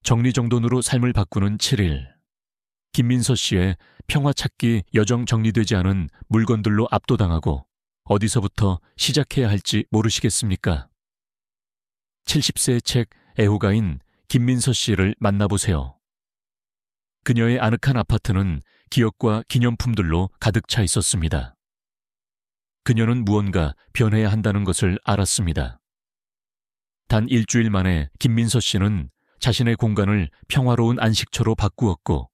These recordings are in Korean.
정리정돈으로 삶을 바꾸는 7일. 김민서 씨의 평화 찾기 여정 정리되지 않은 물건들로 압도당하고 어디서부터 시작해야 할지 모르시겠습니까? 70세의 책 애호가인 김민서 씨를 만나보세요. 그녀의 아늑한 아파트는 기억과 기념품들로 가득 차 있었습니다. 그녀는 무언가 변해야 한다는 것을 알았습니다. 단 일주일 만에 김민서 씨는 자신의 공간을 평화로운 안식처로 바꾸었고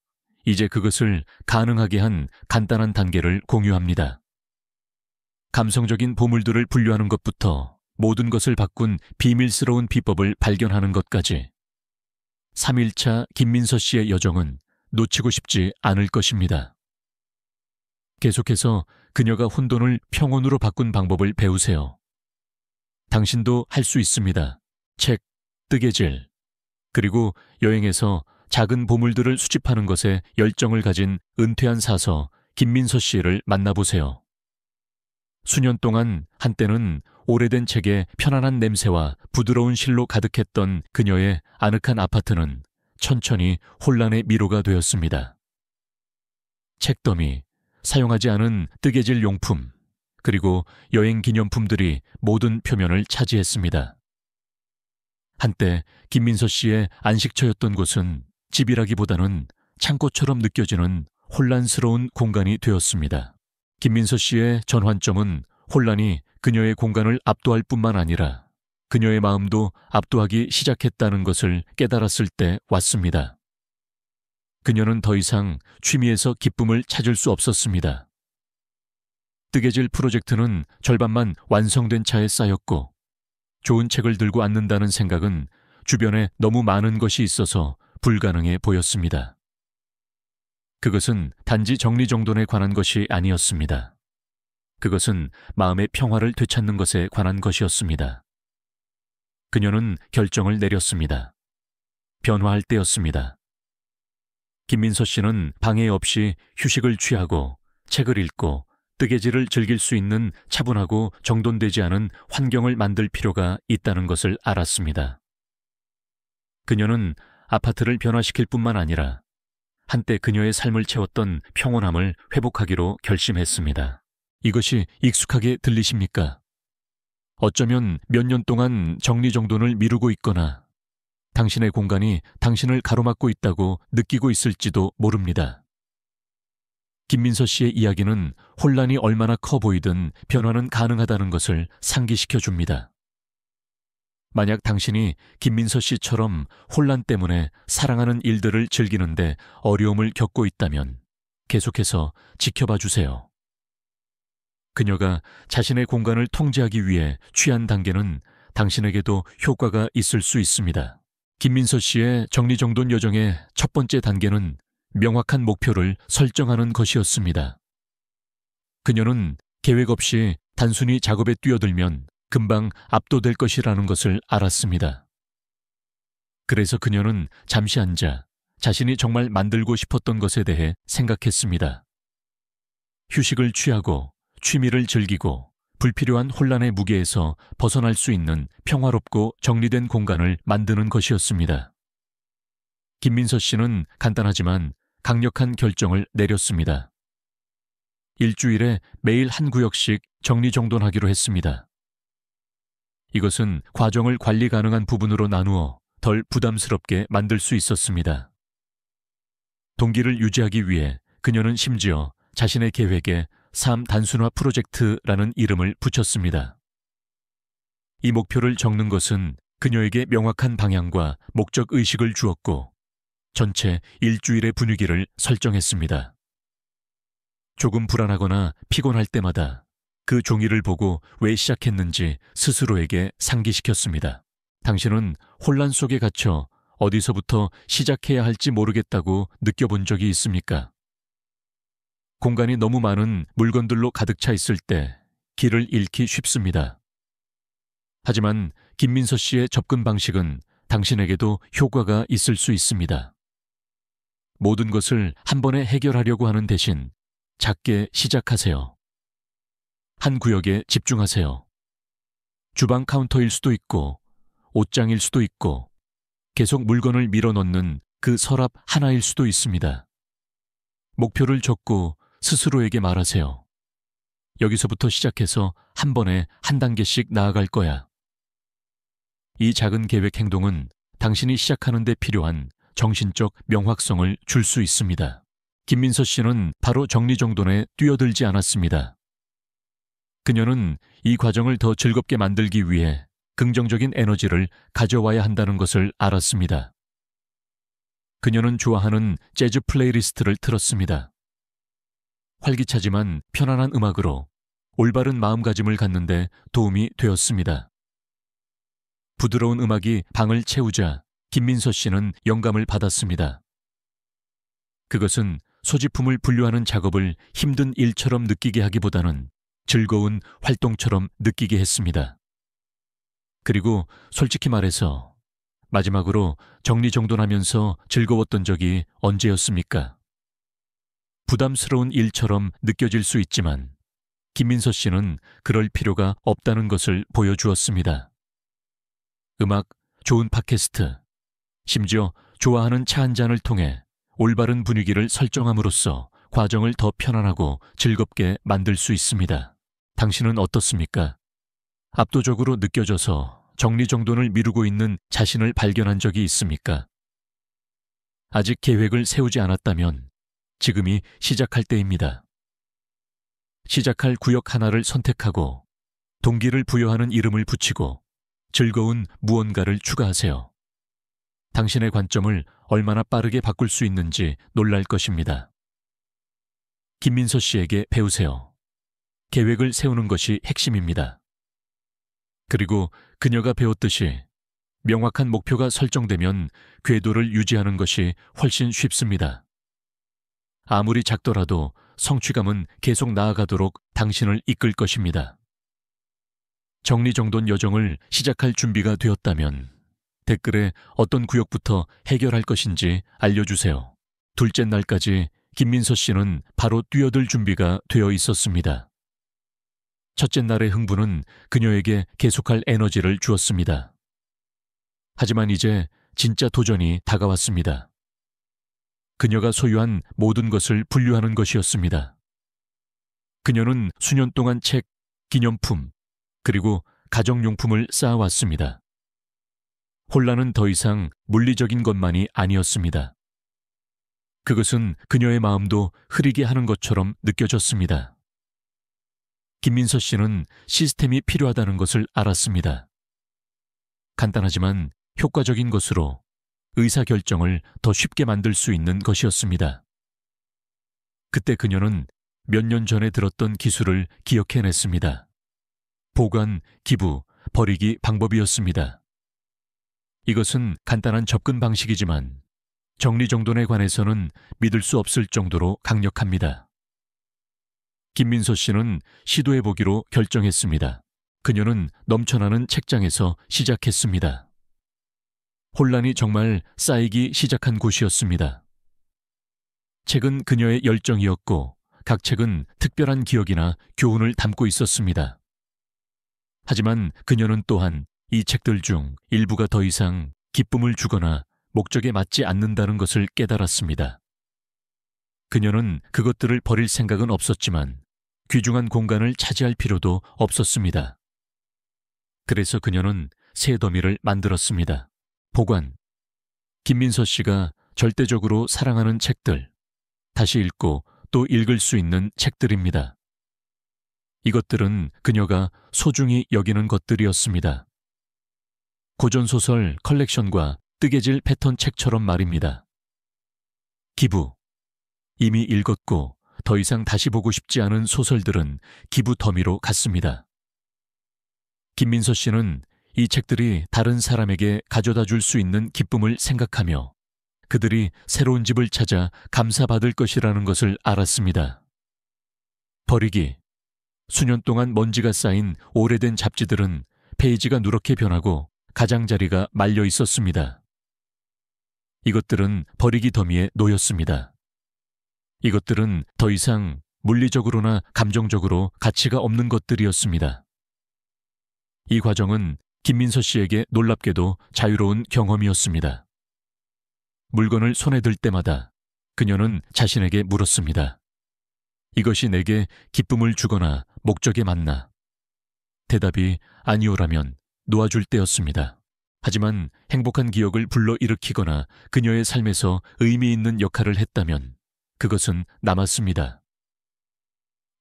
이제 그것을 가능하게 한 간단한 단계를 공유합니다. 감성적인 보물들을 분류하는 것부터 모든 것을 바꾼 비밀스러운 비법을 발견하는 것까지 3일차 김민서 씨의 여정은 놓치고 싶지 않을 것입니다. 계속해서 그녀가 혼돈을 평온으로 바꾼 방법을 배우세요. 당신도 할 수 있습니다. 책, 뜨개질, 그리고 여행에서 작은 보물들을 수집하는 것에 열정을 가진 은퇴한 사서 김민서 씨를 만나보세요. 수년 동안 한때는 오래된 책의 편안한 냄새와 부드러운 실로 가득했던 그녀의 아늑한 아파트는 천천히 혼란의 미로가 되었습니다. 책더미, 사용하지 않은 뜨개질 용품, 그리고 여행 기념품들이 모든 표면을 차지했습니다. 한때 김민서 씨의 안식처였던 곳은 집이라기보다는 창고처럼 느껴지는 혼란스러운 공간이 되었습니다. 김민서 씨의 전환점은 혼란이 그녀의 공간을 압도할 뿐만 아니라 그녀의 마음도 압도하기 시작했다는 것을 깨달았을 때 왔습니다. 그녀는 더 이상 취미에서 기쁨을 찾을 수 없었습니다. 뜨개질 프로젝트는 절반만 완성된 차에 쌓였고 좋은 책을 들고 앉는다는 생각은 주변에 너무 많은 것이 있어서 불가능해 보였습니다. 그것은 단지 정리정돈에 관한 것이 아니었습니다. 그것은 마음의 평화를 되찾는 것에 관한 것이었습니다. 그녀는 결정을 내렸습니다. 변화할 때였습니다. 김민서 씨는 방해 없이 휴식을 취하고 책을 읽고 뜨개질을 즐길 수 있는 차분하고 정돈되지 않은 환경을 만들 필요가 있다는 것을 알았습니다. 그녀는 아파트를 변화시킬 뿐만 아니라 한때 그녀의 삶을 채웠던 평온함을 회복하기로 결심했습니다. 이것이 익숙하게 들리십니까? 어쩌면 몇 년 동안 정리정돈을 미루고 있거나 당신의 공간이 당신을 가로막고 있다고 느끼고 있을지도 모릅니다. 김민서 씨의 이야기는 혼란이 얼마나 커 보이든 변화는 가능하다는 것을 상기시켜 줍니다. 만약 당신이 김민서 씨처럼 혼란 때문에 사랑하는 일들을 즐기는데 어려움을 겪고 있다면 계속해서 지켜봐 주세요. 그녀가 자신의 공간을 통제하기 위해 취한 단계는 당신에게도 효과가 있을 수 있습니다. 김민서 씨의 정리정돈 여정의 첫 번째 단계는 명확한 목표를 설정하는 것이었습니다. 그녀는 계획 없이 단순히 작업에 뛰어들면 금방 압도될 것이라는 것을 알았습니다. 그래서 그녀는 잠시 앉아 자신이 정말 만들고 싶었던 것에 대해 생각했습니다. 휴식을 취하고 취미를 즐기고 불필요한 혼란의 무게에서 벗어날 수 있는 평화롭고 정리된 공간을 만드는 것이었습니다. 김민서 씨는 간단하지만 강력한 결정을 내렸습니다. 일주일에 매일 한 구역씩 정리정돈하기로 했습니다. 이것은 과정을 관리 가능한 부분으로 나누어 덜 부담스럽게 만들 수 있었습니다. 동기를 유지하기 위해 그녀는 심지어 자신의 계획에 삶 단순화 프로젝트라는 이름을 붙였습니다. 이 목표를 적는 것은 그녀에게 명확한 방향과 목적 의식을 주었고 전체 일주일의 분위기를 설정했습니다. 조금 불안하거나 피곤할 때마다 그 종이를 보고 왜 시작했는지 스스로에게 상기시켰습니다. 당신은 혼란 속에 갇혀 어디서부터 시작해야 할지 모르겠다고 느껴본 적이 있습니까? 공간이 너무 많은 물건들로 가득 차 있을 때 길을 잃기 쉽습니다. 하지만 김민서 씨의 접근 방식은 당신에게도 효과가 있을 수 있습니다. 모든 것을 한 번에 해결하려고 하는 대신 작게 시작하세요. 한 구역에 집중하세요. 주방 카운터일 수도 있고, 옷장일 수도 있고, 계속 물건을 밀어넣는 그 서랍 하나일 수도 있습니다. 목표를 적고 스스로에게 말하세요. 여기서부터 시작해서 한 번에 한 단계씩 나아갈 거야. 이 작은 계획 행동은 당신이 시작하는 데 필요한 정신적 명확성을 줄 수 있습니다. 김민서 씨는 바로 정리정돈에 뛰어들지 않았습니다. 그녀는 이 과정을 더 즐겁게 만들기 위해 긍정적인 에너지를 가져와야 한다는 것을 알았습니다. 그녀는 좋아하는 재즈 플레이리스트를 틀었습니다. 활기차지만 편안한 음악으로 올바른 마음가짐을 갖는데 도움이 되었습니다. 부드러운 음악이 방을 채우자 김민서 씨는 영감을 받았습니다. 그것은 소지품을 분류하는 작업을 힘든 일처럼 느끼게 하기보다는 즐거운 활동처럼 느끼게 했습니다. 그리고 솔직히 말해서 마지막으로 정리정돈하면서 즐거웠던 적이 언제였습니까? 부담스러운 일처럼 느껴질 수 있지만 김민서 씨는 그럴 필요가 없다는 것을 보여주었습니다. 음악, 좋은 팟캐스트, 심지어 좋아하는 차 한 잔을 통해 올바른 분위기를 설정함으로써 과정을 더 편안하고 즐겁게 만들 수 있습니다. 당신은 어떻습니까? 압도적으로 느껴져서 정리정돈을 미루고 있는 자신을 발견한 적이 있습니까? 아직 계획을 세우지 않았다면 지금이 시작할 때입니다. 시작할 구역 하나를 선택하고 동기를 부여하는 이름을 붙이고 즐거운 무언가를 추가하세요. 당신의 관점을 얼마나 빠르게 바꿀 수 있는지 놀랄 것입니다. 김민서 씨에게 배우세요. 계획을 세우는 것이 핵심입니다. 그리고 그녀가 배웠듯이 명확한 목표가 설정되면 궤도를 유지하는 것이 훨씬 쉽습니다. 아무리 작더라도 성취감은 계속 나아가도록 당신을 이끌 것입니다. 정리정돈 여정을 시작할 준비가 되었다면 댓글에 어떤 구역부터 해결할 것인지 알려주세요. 둘째 날까지 김민서 씨는 바로 뛰어들 준비가 되어 있었습니다. 첫째 날의 흥분은 그녀에게 계속할 에너지를 주었습니다. 하지만 이제 진짜 도전이 다가왔습니다. 그녀가 소유한 모든 것을 분류하는 것이었습니다. 그녀는 수년 동안 책, 기념품, 그리고 가정용품을 쌓아왔습니다. 혼란은 더 이상 물리적인 것만이 아니었습니다. 그것은 그녀의 마음도 흐리게 하는 것처럼 느껴졌습니다. 김민서 씨는 시스템이 필요하다는 것을 알았습니다. 간단하지만 효과적인 것으로 의사결정을 더 쉽게 만들 수 있는 것이었습니다. 그때 그녀는 몇 년 전에 들었던 기술을 기억해냈습니다. 보관, 기부, 버리기 방법이었습니다. 이것은 간단한 접근 방식이지만 정리정돈에 관해서는 믿을 수 없을 정도로 강력합니다. 김민서 씨는 시도해보기로 결정했습니다. 그녀는 넘쳐나는 책장에서 시작했습니다. 혼란이 정말 쌓이기 시작한 곳이었습니다. 책은 그녀의 열정이었고 각 책은 특별한 기억이나 교훈을 담고 있었습니다. 하지만 그녀는 또한 이 책들 중 일부가 더 이상 기쁨을 주거나 목적에 맞지 않는다는 것을 깨달았습니다. 그녀는 그것들을 버릴 생각은 없었지만 귀중한 공간을 차지할 필요도 없었습니다. 그래서 그녀는 새 더미를 만들었습니다. 보관. 김민서 씨가 절대적으로 사랑하는 책들, 다시 읽고 또 읽을 수 있는 책들입니다. 이것들은 그녀가 소중히 여기는 것들이었습니다. 고전소설 컬렉션과 뜨개질 패턴 책처럼 말입니다. 기부. 이미 읽었고 더 이상 다시 보고 싶지 않은 소설들은 기부 더미로 갔습니다. 김민서 씨는 이 책들이 다른 사람에게 가져다 줄 수 있는 기쁨을 생각하며 그들이 새로운 집을 찾아 감사받을 것이라는 것을 알았습니다. 버리기. 수년 동안 먼지가 쌓인 오래된 잡지들은 페이지가 누렇게 변하고 가장자리가 말려 있었습니다. 이것들은 버리기 더미에 놓였습니다. 이것들은 더 이상 물리적으로나 감정적으로 가치가 없는 것들이었습니다. 이 과정은 김민서 씨에게 놀랍게도 자유로운 경험이었습니다. 물건을 손에 들 때마다 그녀는 자신에게 물었습니다. 이것이 내게 기쁨을 주거나 목적에 맞나? 대답이 아니오라면 놓아줄 때였습니다. 하지만 행복한 기억을 불러일으키거나 그녀의 삶에서 의미 있는 역할을 했다면 그것은 남았습니다.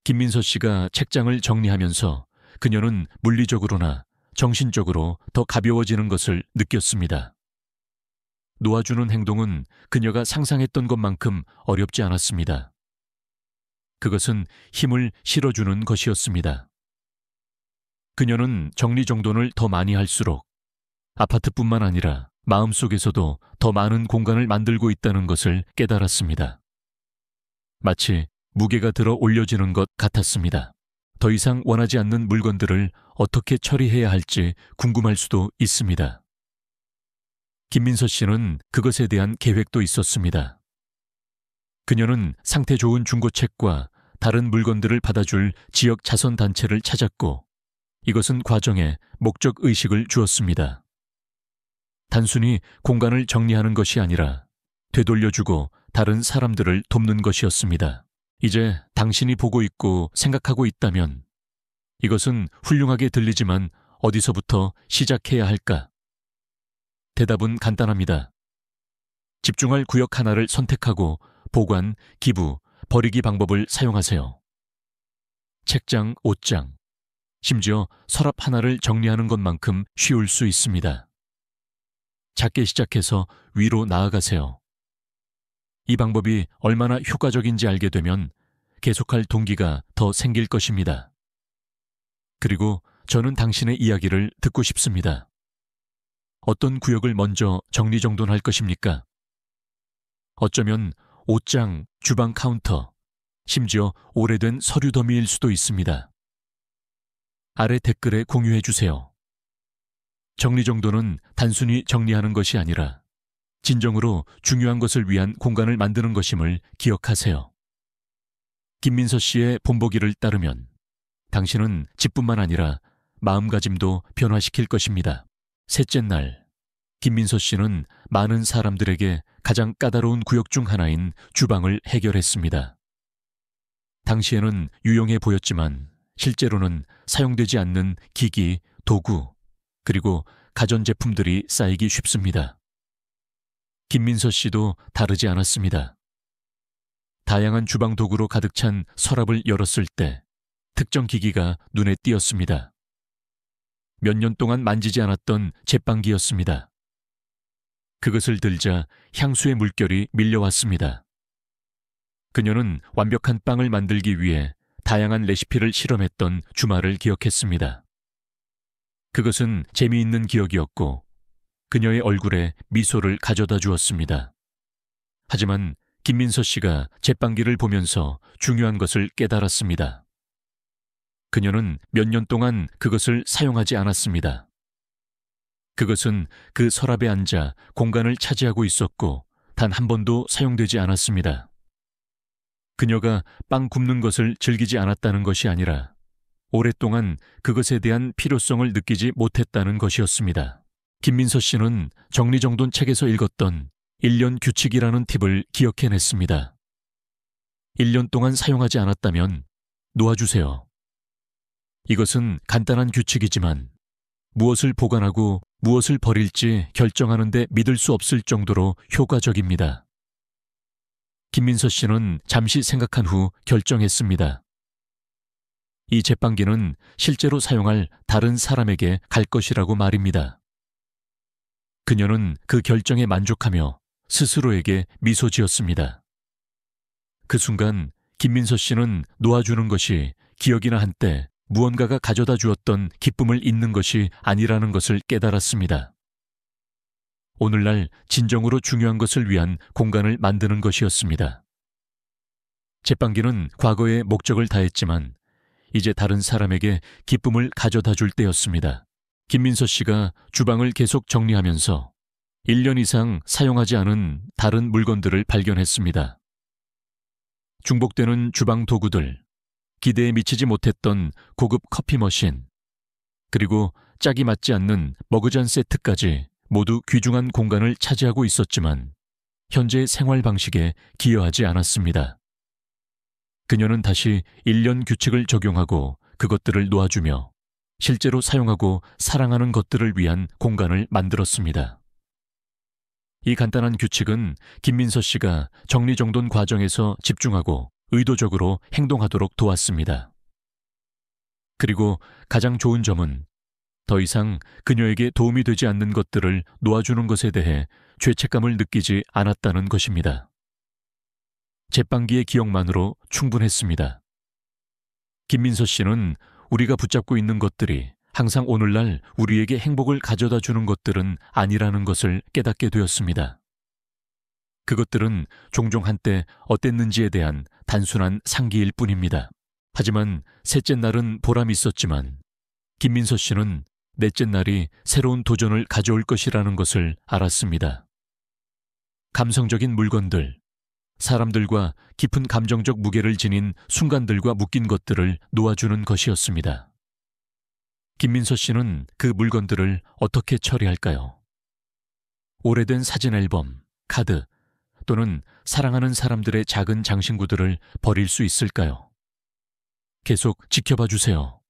김민서 씨가 책장을 정리하면서 그녀는 물리적으로나 정신적으로 더 가벼워지는 것을 느꼈습니다. 놓아주는 행동은 그녀가 상상했던 것만큼 어렵지 않았습니다. 그것은 힘을 실어주는 것이었습니다. 그녀는 정리정돈을 더 많이 할수록 아파트뿐만 아니라 마음속에서도 더 많은 공간을 만들고 있다는 것을 깨달았습니다. 마치 무게가 들어 올려지는 것 같았습니다. 더 이상 원하지 않는 물건들을 어떻게 처리해야 할지 궁금할 수도 있습니다. 김민서 씨는 그것에 대한 계획도 있었습니다. 그녀는 상태 좋은 중고책과 다른 물건들을 받아줄 지역 자선단체를 찾았고 이것은 과정에 목적의식을 주었습니다. 단순히 공간을 정리하는 것이 아니라 되돌려주고 다른 사람들을 돕는 것이었습니다. 이제 당신이 보고 있고 생각하고 있다면 이것은 훌륭하게 들리지만 어디서부터 시작해야 할까? 대답은 간단합니다. 집중할 구역 하나를 선택하고 보관, 기부, 버리기 방법을 사용하세요. 책장, 옷장, 심지어 서랍 하나를 정리하는 것만큼 쉬울 수 있습니다. 작게 시작해서 위로 나아가세요. 이 방법이 얼마나 효과적인지 알게 되면 계속할 동기가 더 생길 것입니다. 그리고 저는 당신의 이야기를 듣고 싶습니다. 어떤 구역을 먼저 정리정돈할 것입니까? 어쩌면 옷장, 주방 카운터, 심지어 오래된 서류 더미일 수도 있습니다. 아래 댓글에 공유해 주세요. 정리정돈은 단순히 정리하는 것이 아니라 진정으로 중요한 것을 위한 공간을 만드는 것임을 기억하세요. 김민서 씨의 본보기를 따르면 당신은 집뿐만 아니라 마음가짐도 변화시킬 것입니다. 셋째 날, 김민서 씨는 많은 사람들에게 가장 까다로운 구역 중 하나인 주방을 해결했습니다. 당시에는 유용해 보였지만 실제로는 사용되지 않는 기기, 도구, 그리고 가전제품들이 쌓이기 쉽습니다. 김민서 씨도 다르지 않았습니다. 다양한 주방 도구로 가득 찬 서랍을 열었을 때 특정 기기가 눈에 띄었습니다. 몇 년 동안 만지지 않았던 제빵기였습니다. 그것을 들자 향수의 물결이 밀려왔습니다. 그녀는 완벽한 빵을 만들기 위해 다양한 레시피를 실험했던 주말을 기억했습니다. 그것은 재미있는 기억이었고 그녀의 얼굴에 미소를 가져다 주었습니다. 하지만 김민서 씨가 제빵기를 보면서 중요한 것을 깨달았습니다. 그녀는 몇 년 동안 그것을 사용하지 않았습니다. 그것은 그 서랍에 앉아 공간을 차지하고 있었고 단 한 번도 사용되지 않았습니다. 그녀가 빵 굽는 것을 즐기지 않았다는 것이 아니라 오랫동안 그것에 대한 필요성을 느끼지 못했다는 것이었습니다. 김민서 씨는 정리정돈 책에서 읽었던 1년 규칙이라는 팁을 기억해냈습니다. 1년 동안 사용하지 않았다면 놓아주세요. 이것은 간단한 규칙이지만 무엇을 보관하고 무엇을 버릴지 결정하는 데 믿을 수 없을 정도로 효과적입니다. 김민서 씨는 잠시 생각한 후 결정했습니다. 이 제빵기는 실제로 사용할 다른 사람에게 갈 것이라고 말입니다. 그녀는 그 결정에 만족하며 스스로에게 미소 지었습니다. 그 순간 김민서 씨는 놓아주는 것이 기억이나 한때 무언가가 가져다 주었던 기쁨을 잊는 것이 아니라는 것을 깨달았습니다. 오늘날 진정으로 중요한 것을 위한 공간을 만드는 것이었습니다. 제빵기는 과거에 목적을 다했지만 이제 다른 사람에게 기쁨을 가져다 줄 때였습니다. 김민서 씨가 주방을 계속 정리하면서 1년 이상 사용하지 않은 다른 물건들을 발견했습니다. 중복되는 주방 도구들, 기대에 미치지 못했던 고급 커피 머신, 그리고 짝이 맞지 않는 머그잔 세트까지 모두 귀중한 공간을 차지하고 있었지만 현재의 생활 방식에 기여하지 않았습니다. 그녀는 다시 1년 규칙을 적용하고 그것들을 놓아주며 실제로 사용하고 사랑하는 것들을 위한 공간을 만들었습니다. 이 간단한 규칙은 김민서 씨가 정리정돈 과정에서 집중하고 의도적으로 행동하도록 도왔습니다. 그리고 가장 좋은 점은 더 이상 그녀에게 도움이 되지 않는 것들을 놓아주는 것에 대해 죄책감을 느끼지 않았다는 것입니다. 제빵기의 기억만으로 충분했습니다. 김민서 씨는 우리가 붙잡고 있는 것들이 항상 오늘날 우리에게 행복을 가져다 주는 것들은 아니라는 것을 깨닫게 되었습니다. 그것들은 종종 한때 어땠는지에 대한 단순한 상기일 뿐입니다. 하지만 셋째 날은 보람이 있었지만 김민서 씨는 넷째 날이 새로운 도전을 가져올 것이라는 것을 알았습니다. 감성적인 물건들, 사람들과 깊은 감정적 무게를 지닌 순간들과 묶인 것들을 놓아주는 것이었습니다. 김민서 씨는 그 물건들을 어떻게 처리할까요? 오래된 사진 앨범, 카드 또는 사랑하는 사람들의 작은 장신구들을 버릴 수 있을까요? 계속 지켜봐 주세요.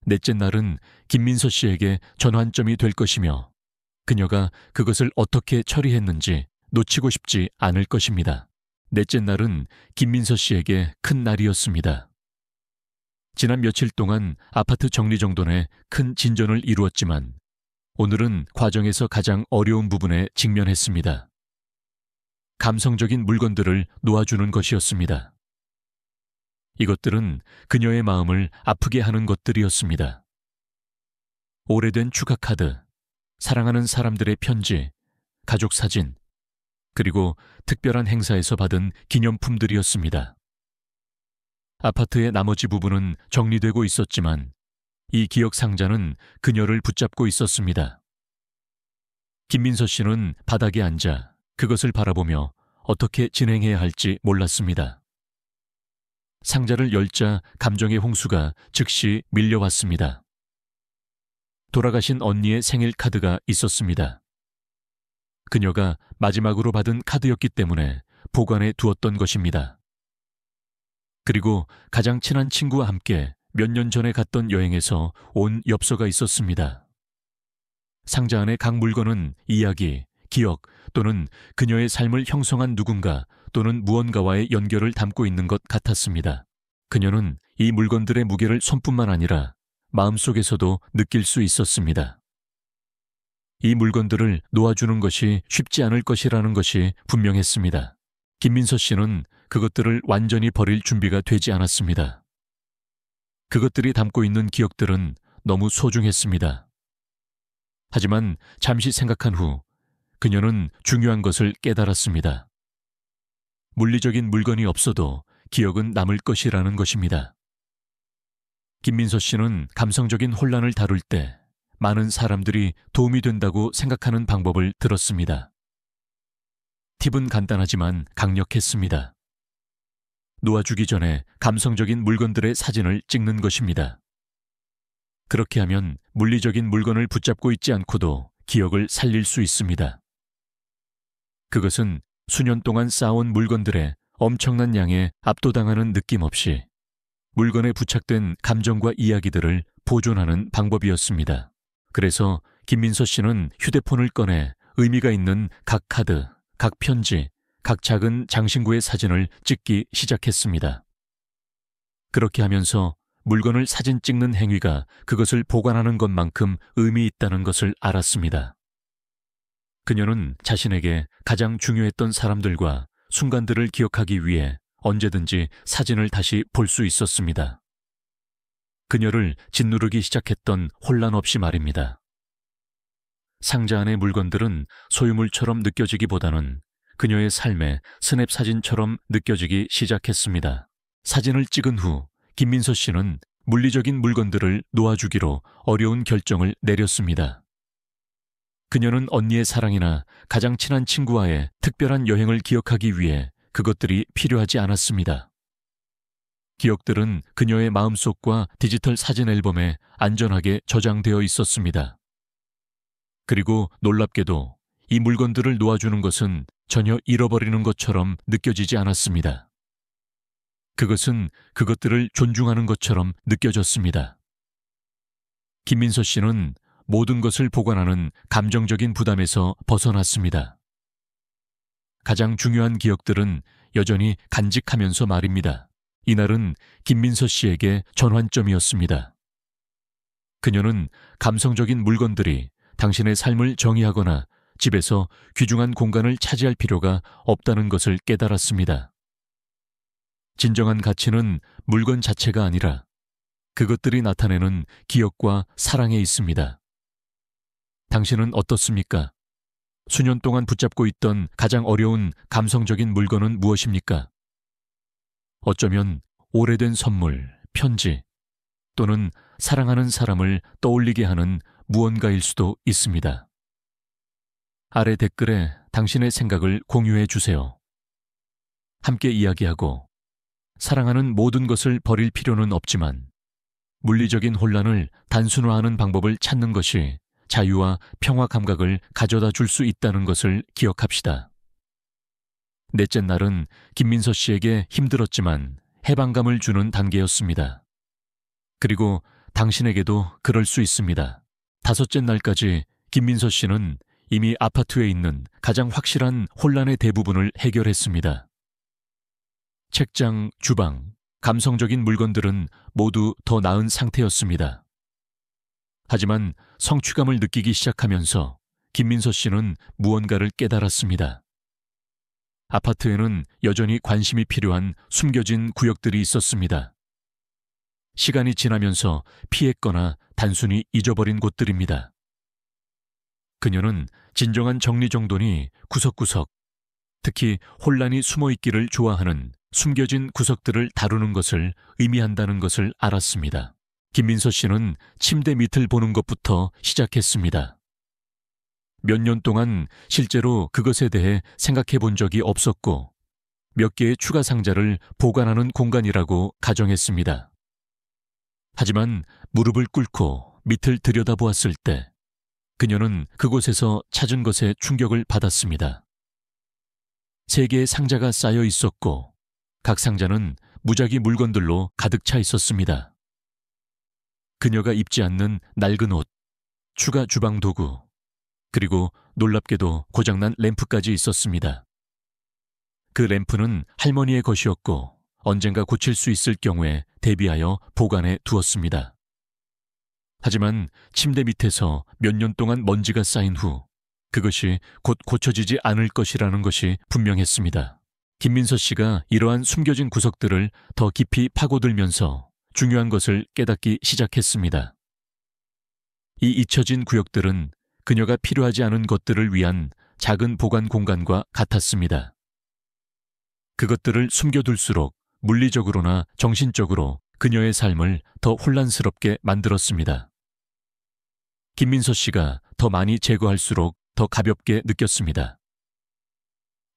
넷째 날은 김민서 씨에게 전환점이 될 것이며 그녀가 그것을 어떻게 처리했는지 놓치고 싶지 않을 것입니다. 넷째 날은 김민서 씨에게 큰 날이었습니다. 지난 며칠 동안 아파트 정리정돈에 큰 진전을 이루었지만 오늘은 과정에서 가장 어려운 부분에 직면했습니다. 감성적인 물건들을 놓아주는 것이었습니다. 이것들은 그녀의 마음을 아프게 하는 것들이었습니다. 오래된 축하카드, 사랑하는 사람들의 편지, 가족 사진, 그리고 특별한 행사에서 받은 기념품들이었습니다. 아파트의 나머지 부분은 정리되고 있었지만 이 기억 상자는 그녀를 붙잡고 있었습니다. 김민서 씨는 바닥에 앉아 그것을 바라보며 어떻게 진행해야 할지 몰랐습니다. 상자를 열자 감정의 홍수가 즉시 밀려왔습니다. 돌아가신 언니의 생일 카드가 있었습니다. 그녀가 마지막으로 받은 카드였기 때문에 보관해 두었던 것입니다. 그리고 가장 친한 친구와 함께 몇 년 전에 갔던 여행에서 온 엽서가 있었습니다. 상자 안의 각 물건은 이야기, 기억 또는 그녀의 삶을 형성한 누군가 또는 무언가와의 연결을 담고 있는 것 같았습니다. 그녀는 이 물건들의 무게를 손뿐만 아니라 마음속에서도 느낄 수 있었습니다. 이 물건들을 놓아주는 것이 쉽지 않을 것이라는 것이 분명했습니다. 김민서 씨는 그것들을 완전히 버릴 준비가 되지 않았습니다. 그것들이 담고 있는 기억들은 너무 소중했습니다. 하지만 잠시 생각한 후 그녀는 중요한 것을 깨달았습니다. 물리적인 물건이 없어도 기억은 남을 것이라는 것입니다. 김민서 씨는 감성적인 혼란을 다룰 때 많은 사람들이 도움이 된다고 생각하는 방법을 들었습니다. 팁은 간단하지만 강력했습니다. 놓아주기 전에 감성적인 물건들의 사진을 찍는 것입니다. 그렇게 하면 물리적인 물건을 붙잡고 있지 않고도 기억을 살릴 수 있습니다. 그것은 수년 동안 쌓아온 물건들의 엄청난 양에 압도당하는 느낌 없이 물건에 부착된 감정과 이야기들을 보존하는 방법이었습니다. 그래서 김민서 씨는 휴대폰을 꺼내 의미가 있는 각 카드, 각 편지, 각 작은 장신구의 사진을 찍기 시작했습니다. 그렇게 하면서 물건을 사진 찍는 행위가 그것을 보관하는 것만큼 의미 있다는 것을 알았습니다. 그녀는 자신에게 가장 중요했던 사람들과 순간들을 기억하기 위해 언제든지 사진을 다시 볼 수 있었습니다. 그녀를 짓누르기 시작했던 혼란 없이 말입니다. 상자 안의 물건들은 소유물처럼 느껴지기보다는 그녀의 삶의 스냅 사진처럼 느껴지기 시작했습니다. 사진을 찍은 후 김민서 씨는 물리적인 물건들을 놓아주기로 어려운 결정을 내렸습니다. 그녀는 언니의 사랑이나 가장 친한 친구와의 특별한 여행을 기억하기 위해 그것들이 필요하지 않았습니다. 기억들은 그녀의 마음속과 디지털 사진 앨범에 안전하게 저장되어 있었습니다. 그리고 놀랍게도 이 물건들을 놓아주는 것은 전혀 잃어버리는 것처럼 느껴지지 않았습니다. 그것은 그것들을 존중하는 것처럼 느껴졌습니다. 김민서 씨는 모든 것을 보관하는 감정적인 부담에서 벗어났습니다. 가장 중요한 기억들은 여전히 간직하면서 말입니다. 이날은 김민서 씨에게 전환점이었습니다. 그녀는 감성적인 물건들이 당신의 삶을 정의하거나 집에서 귀중한 공간을 차지할 필요가 없다는 것을 깨달았습니다. 진정한 가치는 물건 자체가 아니라 그것들이 나타내는 기억과 사랑에 있습니다. 당신은 어떻습니까? 수년 동안 붙잡고 있던 가장 어려운 감성적인 물건은 무엇입니까? 어쩌면 오래된 선물, 편지 또는 사랑하는 사람을 떠올리게 하는 무언가일 수도 있습니다. 아래 댓글에 당신의 생각을 공유해 주세요. 함께 이야기하고 사랑하는 모든 것을 버릴 필요는 없지만 물리적인 혼란을 단순화하는 방법을 찾는 것이 자유와 평화 감각을 가져다 줄 수 있다는 것을 기억합시다. 넷째 날은 김민서 씨에게 힘들었지만 해방감을 주는 단계였습니다. 그리고 당신에게도 그럴 수 있습니다. 다섯째 날까지 김민서 씨는 이미 아파트에 있는 가장 확실한 혼란의 대부분을 해결했습니다. 책장, 주방, 감성적인 물건들은 모두 더 나은 상태였습니다. 하지만 성취감을 느끼기 시작하면서 김민서 씨는 무언가를 깨달았습니다. 아파트에는 여전히 관심이 필요한 숨겨진 구역들이 있었습니다. 시간이 지나면서 피했거나 단순히 잊어버린 곳들입니다. 그녀는 진정한 정리정돈이 구석구석, 특히 혼란이 숨어있기를 좋아하는 숨겨진 구석들을 다루는 것을 의미한다는 것을 알았습니다. 김민서 씨는 침대 밑을 보는 것부터 시작했습니다. 몇 년 동안 실제로 그것에 대해 생각해 본 적이 없었고 몇 개의 추가 상자를 보관하는 공간이라고 가정했습니다. 하지만 무릎을 꿇고 밑을 들여다보았을 때 그녀는 그곳에서 찾은 것에 충격을 받았습니다. 3개의 상자가 쌓여 있었고 각 상자는 무작위 물건들로 가득 차 있었습니다. 그녀가 입지 않는 낡은 옷, 추가 주방 도구, 그리고 놀랍게도 고장난 램프까지 있었습니다. 그 램프는 할머니의 것이었고 언젠가 고칠 수 있을 경우에 대비하여 보관해 두었습니다. 하지만 침대 밑에서 몇 년 동안 먼지가 쌓인 후 그것이 곧 고쳐지지 않을 것이라는 것이 분명했습니다. 김민서 씨가 이러한 숨겨진 구석들을 더 깊이 파고들면서 중요한 것을 깨닫기 시작했습니다. 이 잊혀진 구역들은 그녀가 필요하지 않은 것들을 위한 작은 보관 공간과 같았습니다. 그것들을 숨겨둘수록 물리적으로나 정신적으로 그녀의 삶을 더 혼란스럽게 만들었습니다. 김민서 씨가 더 많이 제거할수록 더 가볍게 느꼈습니다.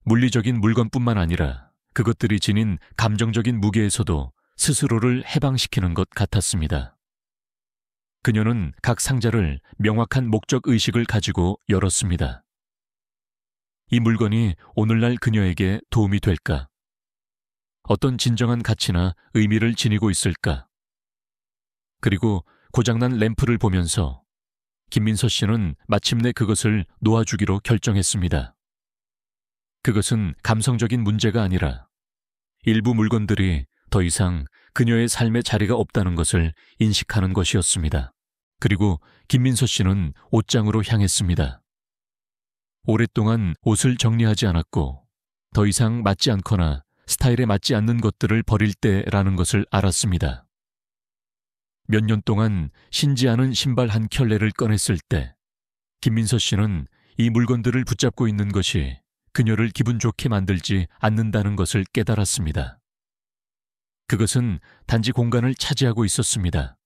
물리적인 물건뿐만 아니라 그것들이 지닌 감정적인 무게에서도 스스로를 해방시키는 것 같았습니다. 그녀는 각 상자를 명확한 목적 의식을 가지고 열었습니다. 이 물건이 오늘날 그녀에게 도움이 될까? 어떤 진정한 가치나 의미를 지니고 있을까? 그리고 고장난 램프를 보면서 김민서 씨는 마침내 그것을 놓아주기로 결정했습니다. 그것은 감성적인 문제가 아니라 일부 물건들이 더 이상 그녀의 삶에 자리가 없다는 것을 인식하는 것이었습니다. 그리고 김민서 씨는 옷장으로 향했습니다. 오랫동안 옷을 정리하지 않았고 더 이상 맞지 않거나 스타일에 맞지 않는 것들을 버릴 때라는 것을 알았습니다. 몇 년 동안 신지 않은 신발 한 켤레를 꺼냈을 때 김민서 씨는 이 물건들을 붙잡고 있는 것이 그녀를 기분 좋게 만들지 않는다는 것을 깨달았습니다. 그것은 단지 공간을 차지하고 있었습니다.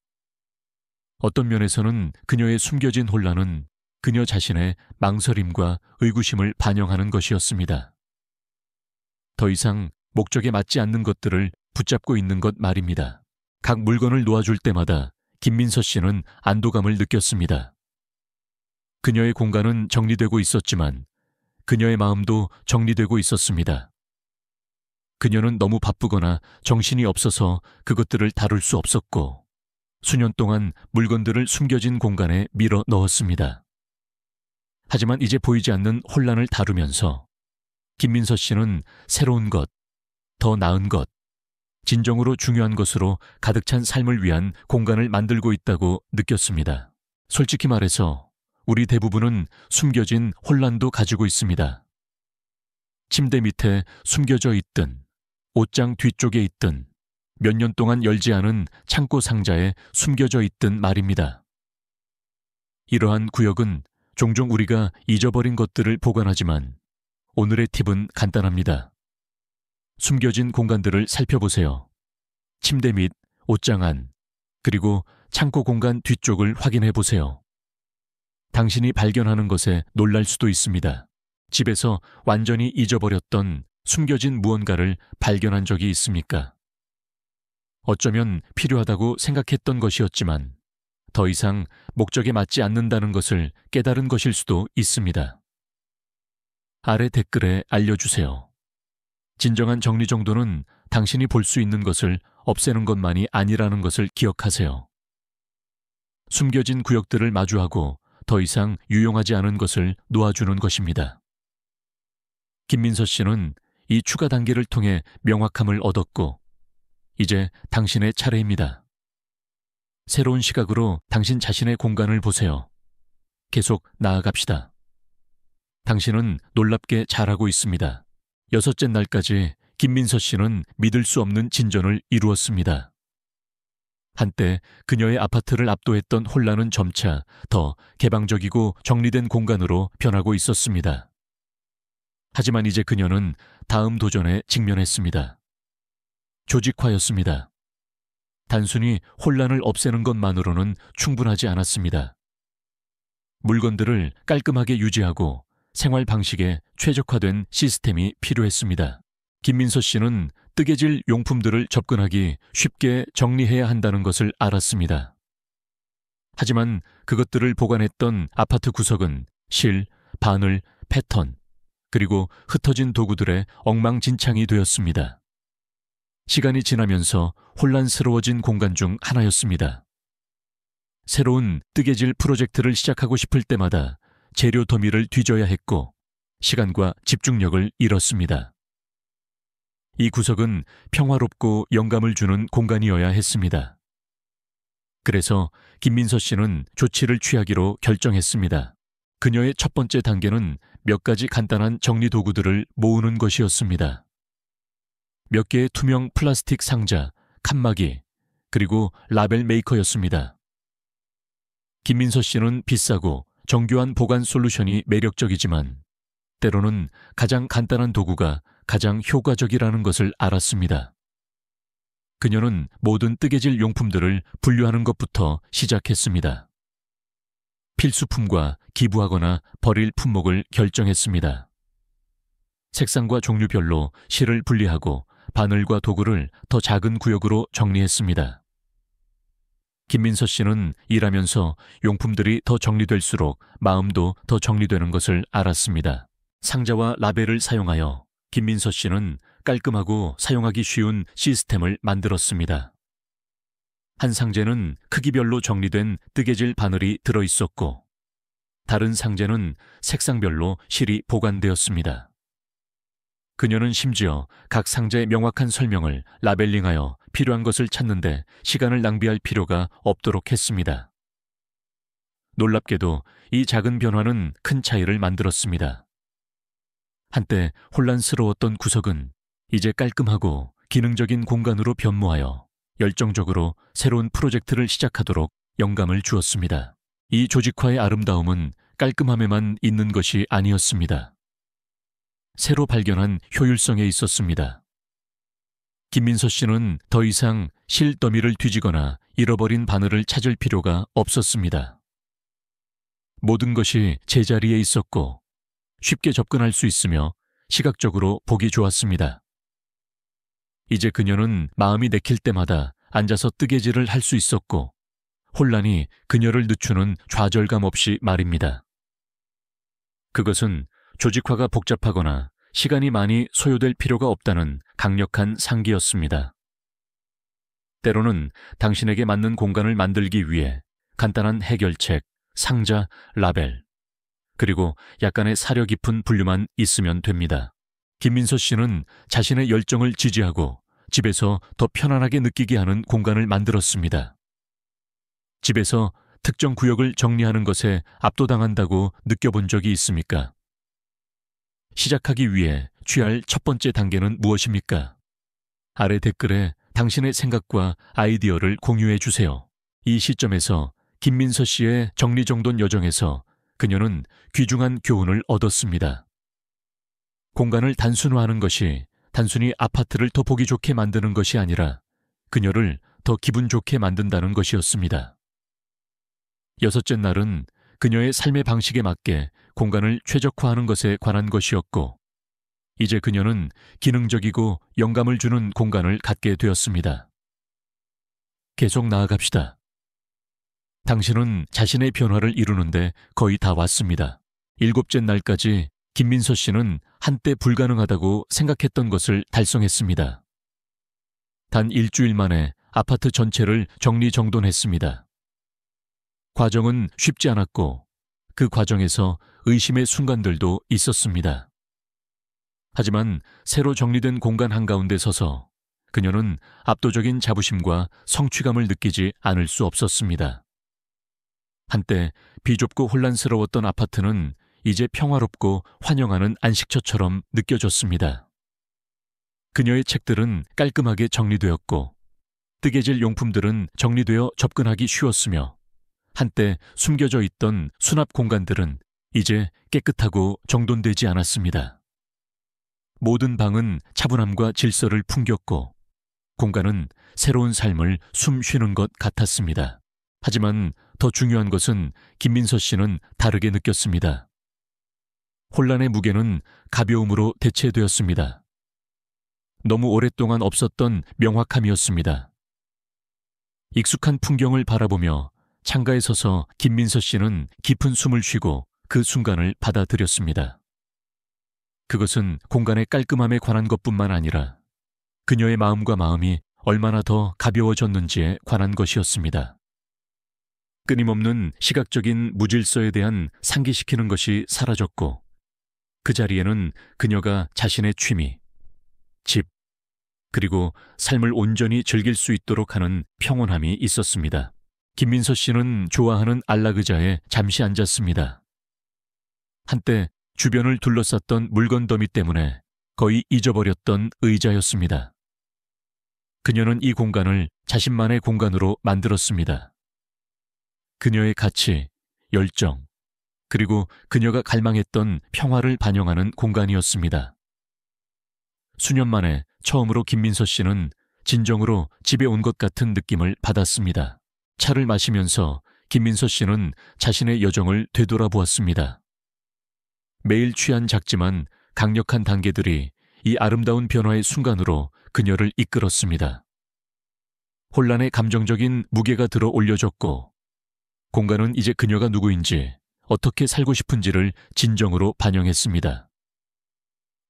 어떤 면에서는 그녀의 숨겨진 혼란은 그녀 자신의 망설임과 의구심을 반영하는 것이었습니다. 더 이상 목적에 맞지 않는 것들을 붙잡고 있는 것 말입니다. 각 물건을 놓아줄 때마다 김민서 씨는 안도감을 느꼈습니다. 그녀의 공간은 정리되고 있었지만 그녀의 마음도 정리되고 있었습니다. 그녀는 너무 바쁘거나 정신이 없어서 그것들을 다룰 수 없었고 수년 동안 물건들을 숨겨진 공간에 밀어 넣었습니다. 하지만 이제 보이지 않는 혼란을 다루면서 김민서 씨는 새로운 것, 더 나은 것, 진정으로 중요한 것으로 가득 찬 삶을 위한 공간을 만들고 있다고 느꼈습니다. 솔직히 말해서 우리 대부분은 숨겨진 혼란도 가지고 있습니다. 침대 밑에 숨겨져 있든 옷장 뒤쪽에 있든 몇 년 동안 열지 않은 창고 상자에 숨겨져 있든 말입니다. 이러한 구역은 종종 우리가 잊어버린 것들을 보관하지만 오늘의 팁은 간단합니다. 숨겨진 공간들을 살펴보세요. 침대 및 옷장 안, 그리고 창고 공간 뒤쪽을 확인해 보세요. 당신이 발견하는 것에 놀랄 수도 있습니다. 집에서 완전히 잊어버렸던 숨겨진 무언가를 발견한 적이 있습니까? 어쩌면 필요하다고 생각했던 것이었지만 더 이상 목적에 맞지 않는다는 것을 깨달은 것일 수도 있습니다. 아래 댓글에 알려주세요. 진정한 정리 정도는 당신이 볼 수 있는 것을 없애는 것만이 아니라는 것을 기억하세요. 숨겨진 구역들을 마주하고 더 이상 유용하지 않은 것을 놓아주는 것입니다. 김민서 씨는 이 추가 단계를 통해 명확함을 얻었고 이제 당신의 차례입니다. 새로운 시각으로 당신 자신의 공간을 보세요. 계속 나아갑시다. 당신은 놀랍게 잘하고 있습니다. 6째 날까지 김민서 씨는 믿을 수 없는 진전을 이루었습니다. 한때 그녀의 아파트를 압도했던 혼란은 점차 더 개방적이고 정리된 공간으로 변하고 있었습니다. 하지만 이제 그녀는 다음 도전에 직면했습니다. 조직화였습니다. 단순히 혼란을 없애는 것만으로는 충분하지 않았습니다. 물건들을 깔끔하게 유지하고 생활 방식에 최적화된 시스템이 필요했습니다. 김민서 씨는 뜨개질 용품들을 접근하기 쉽게 정리해야 한다는 것을 알았습니다. 하지만 그것들을 보관했던 아파트 구석은 실, 바늘, 패턴, 그리고 흩어진 도구들의 엉망진창이 되었습니다. 시간이 지나면서 혼란스러워진 공간 중 하나였습니다. 새로운 뜨개질 프로젝트를 시작하고 싶을 때마다 재료 더미를 뒤져야 했고 시간과 집중력을 잃었습니다. 이 구석은 평화롭고 영감을 주는 공간이어야 했습니다. 그래서 김민서 씨는 조치를 취하기로 결정했습니다. 그녀의 첫 번째 단계는 몇 가지 간단한 정리 도구들을 모으는 것이었습니다. 몇 개의 투명 플라스틱 상자, 칸막이, 그리고 라벨 메이커였습니다. 김민서 씨는 비싸고 정교한 보관 솔루션이 매력적이지만 때로는 가장 간단한 도구가 가장 효과적이라는 것을 알았습니다. 그녀는 모든 뜨개질 용품들을 분류하는 것부터 시작했습니다. 필수품과 기부하거나 버릴 품목을 결정했습니다. 색상과 종류별로 실을 분리하고 바늘과 도구를 더 작은 구역으로 정리했습니다. 김민서 씨는 일하면서 용품들이 더 정리될수록 마음도 더 정리되는 것을 알았습니다. 상자와 라벨을 사용하여 김민서 씨는 깔끔하고 사용하기 쉬운 시스템을 만들었습니다. 한 상자는 크기별로 정리된 뜨개질 바늘이 들어있었고 다른 상자는 색상별로 실이 보관되었습니다. 그녀는 심지어 각 상자의 명확한 설명을 라벨링하여 필요한 것을 찾는데 시간을 낭비할 필요가 없도록 했습니다. 놀랍게도 이 작은 변화는 큰 차이를 만들었습니다. 한때 혼란스러웠던 구석은 이제 깔끔하고 기능적인 공간으로 변모하여 열정적으로 새로운 프로젝트를 시작하도록 영감을 주었습니다. 이 조직화의 아름다움은 깔끔함에만 있는 것이 아니었습니다. 새로 발견한 효율성에 있었습니다. 김민서 씨는 더 이상 실 더미를 뒤지거나 잃어버린 바늘을 찾을 필요가 없었습니다. 모든 것이 제자리에 있었고 쉽게 접근할 수 있으며 시각적으로 보기 좋았습니다. 이제 그녀는 마음이 내킬 때마다 앉아서 뜨개질을 할 수 있었고 혼란이 그녀를 늦추는 좌절감 없이 말입니다. 그것은 조직화가 복잡하거나 시간이 많이 소요될 필요가 없다는 강력한 상기였습니다. 때로는 당신에게 맞는 공간을 만들기 위해 간단한 해결책, 상자, 라벨, 그리고 약간의 사려 깊은 분류만 있으면 됩니다. 김민서 씨는 자신의 열정을 지지하고 집에서 더 편안하게 느끼게 하는 공간을 만들었습니다. 집에서 특정 구역을 정리하는 것에 압도당한다고 느껴본 적이 있습니까? 시작하기 위해 취할 첫 번째 단계는 무엇입니까? 아래 댓글에 당신의 생각과 아이디어를 공유해 주세요. 이 시점에서 김민서 씨의 정리정돈 여정에서 그녀는 귀중한 교훈을 얻었습니다. 공간을 단순화하는 것이 단순히 아파트를 더 보기 좋게 만드는 것이 아니라 그녀를 더 기분 좋게 만든다는 것이었습니다. 여섯째 날은 그녀의 삶의 방식에 맞게 공간을 최적화하는 것에 관한 것이었고, 이제 그녀는 기능적이고 영감을 주는 공간을 갖게 되었습니다. 계속 나아갑시다. 당신은 자신의 변화를 이루는데 거의 다 왔습니다. 7째 날까지 김민서 씨는 한때 불가능하다고 생각했던 것을 달성했습니다. 단 일주일 만에 아파트 전체를 정리정돈했습니다. 과정은 쉽지 않았고 그 과정에서 의심의 순간들도 있었습니다. 하지만 새로 정리된 공간 한가운데 서서 그녀는 압도적인 자부심과 성취감을 느끼지 않을 수 없었습니다. 한때 비좁고 혼란스러웠던 아파트는 이제 평화롭고 환영하는 안식처처럼 느껴졌습니다. 그녀의 책들은 깔끔하게 정리되었고 뜨개질 용품들은 정리되어 접근하기 쉬웠으며 한때 숨겨져 있던 수납 공간들은 이제 깨끗하고 정돈되지 않았습니다. 모든 방은 차분함과 질서를 풍겼고 공간은 새로운 삶을 숨 쉬는 것 같았습니다. 하지만 더 중요한 것은 김민서 씨는 다르게 느꼈습니다. 혼란의 무게는 가벼움으로 대체되었습니다. 너무 오랫동안 없었던 명확함이었습니다. 익숙한 풍경을 바라보며 창가에 서서 김민서 씨는 깊은 숨을 쉬고 그 순간을 받아들였습니다. 그것은 공간의 깔끔함에 관한 것뿐만 아니라 그녀의 마음과 마음이 얼마나 더 가벼워졌는지에 관한 것이었습니다. 끊임없는 시각적인 무질서에 대한 상기시키는 것이 사라졌고 그 자리에는 그녀가 자신의 취미, 집, 그리고 삶을 온전히 즐길 수 있도록 하는 평온함이 있었습니다. 김민서 씨는 좋아하는 안락의자에 잠시 앉았습니다. 한때 주변을 둘러쌌던 물건 더미 때문에 거의 잊어버렸던 의자였습니다. 그녀는 이 공간을 자신만의 공간으로 만들었습니다. 그녀의 가치, 열정, 그리고 그녀가 갈망했던 평화를 반영하는 공간이었습니다. 수년 만에 처음으로 김민서 씨는 진정으로 집에 온 것 같은 느낌을 받았습니다. 차를 마시면서 김민서 씨는 자신의 여정을 되돌아보았습니다. 매일 취한 작지만 강력한 단계들이 이 아름다운 변화의 순간으로 그녀를 이끌었습니다. 혼란의 감정적인 무게가 들어 올려졌고 공간은 이제 그녀가 누구인지 어떻게 살고 싶은지를 진정으로 반영했습니다.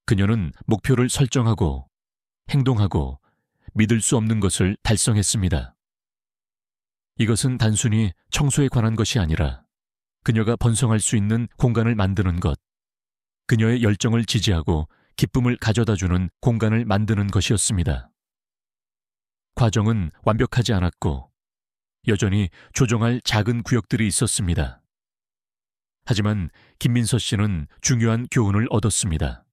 그녀는 목표를 설정하고 행동하고 믿을 수 없는 것을 달성했습니다. 이것은 단순히 청소에 관한 것이 아니라 그녀가 번성할 수 있는 공간을 만드는 것, 그녀의 열정을 지지하고 기쁨을 가져다주는 공간을 만드는 것이었습니다. 과정은 완벽하지 않았고 여전히 조정할 작은 구역들이 있었습니다. 하지만 김민서 씨는 중요한 교훈을 얻었습니다.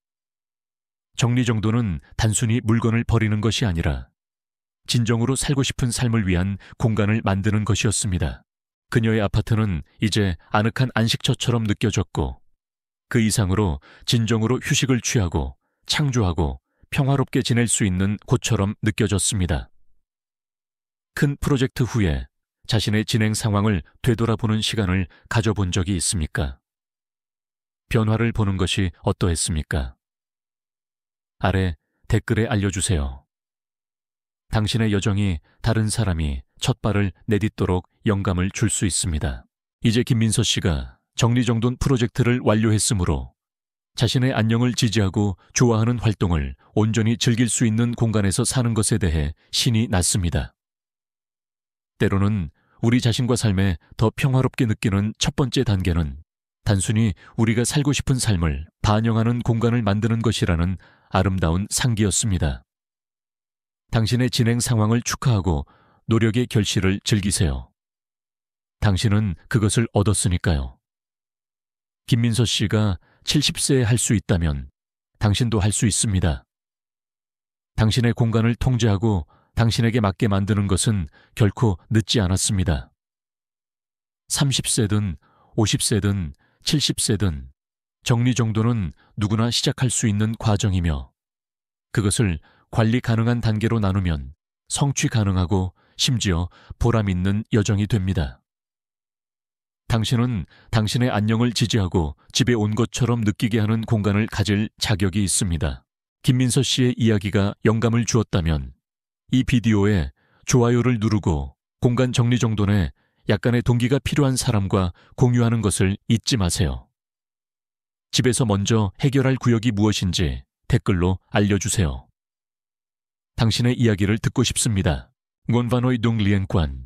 정리정돈은 단순히 물건을 버리는 것이 아니라 진정으로 살고 싶은 삶을 위한 공간을 만드는 것이었습니다. 그녀의 아파트는 이제 아늑한 안식처처럼 느껴졌고 그 이상으로 진정으로 휴식을 취하고 창조하고 평화롭게 지낼 수 있는 곳처럼 느껴졌습니다. 큰 프로젝트 후에 자신의 진행 상황을 되돌아보는 시간을 가져본 적이 있습니까? 변화를 보는 것이 어떠했습니까? 아래 댓글에 알려주세요. 당신의 여정이 다른 사람이 첫 발을 내딛도록 영감을 줄 수 있습니다. 이제 김민서 씨가 정리정돈 프로젝트를 완료했으므로 자신의 안녕을 지지하고 좋아하는 활동을 온전히 즐길 수 있는 공간에서 사는 것에 대해 신이 났습니다. 때로는 우리 자신과 삶에 더 평화롭게 느끼는 첫 번째 단계는 단순히 우리가 살고 싶은 삶을 반영하는 공간을 만드는 것이라는 아름다운 상기였습니다. 당신의 진행 상황을 축하하고 노력의 결실을 즐기세요. 당신은 그것을 얻었으니까요. 김민서 씨가 70세에 할 수 있다면 당신도 할 수 있습니다. 당신의 공간을 통제하고 당신에게 맞게 만드는 것은 결코 늦지 않았습니다. 30세든 50세든 70세든 정리정돈은 누구나 시작할 수 있는 과정이며 그것을 관리 가능한 단계로 나누면 성취 가능하고 심지어 보람 있는 여정이 됩니다. 당신은 당신의 안녕을 지지하고 집에 온 것처럼 느끼게 하는 공간을 가질 자격이 있습니다. 김민서 씨의 이야기가 영감을 주었다면 이 비디오에 좋아요를 누르고 공간 정리정돈에 약간의 동기가 필요한 사람과 공유하는 것을 잊지 마세요. 집에서 먼저 해결할 구역이 무엇인지 댓글로 알려주세요. 당신의 이야기를 듣고 싶습니다. 곤바노이 둥 리엔관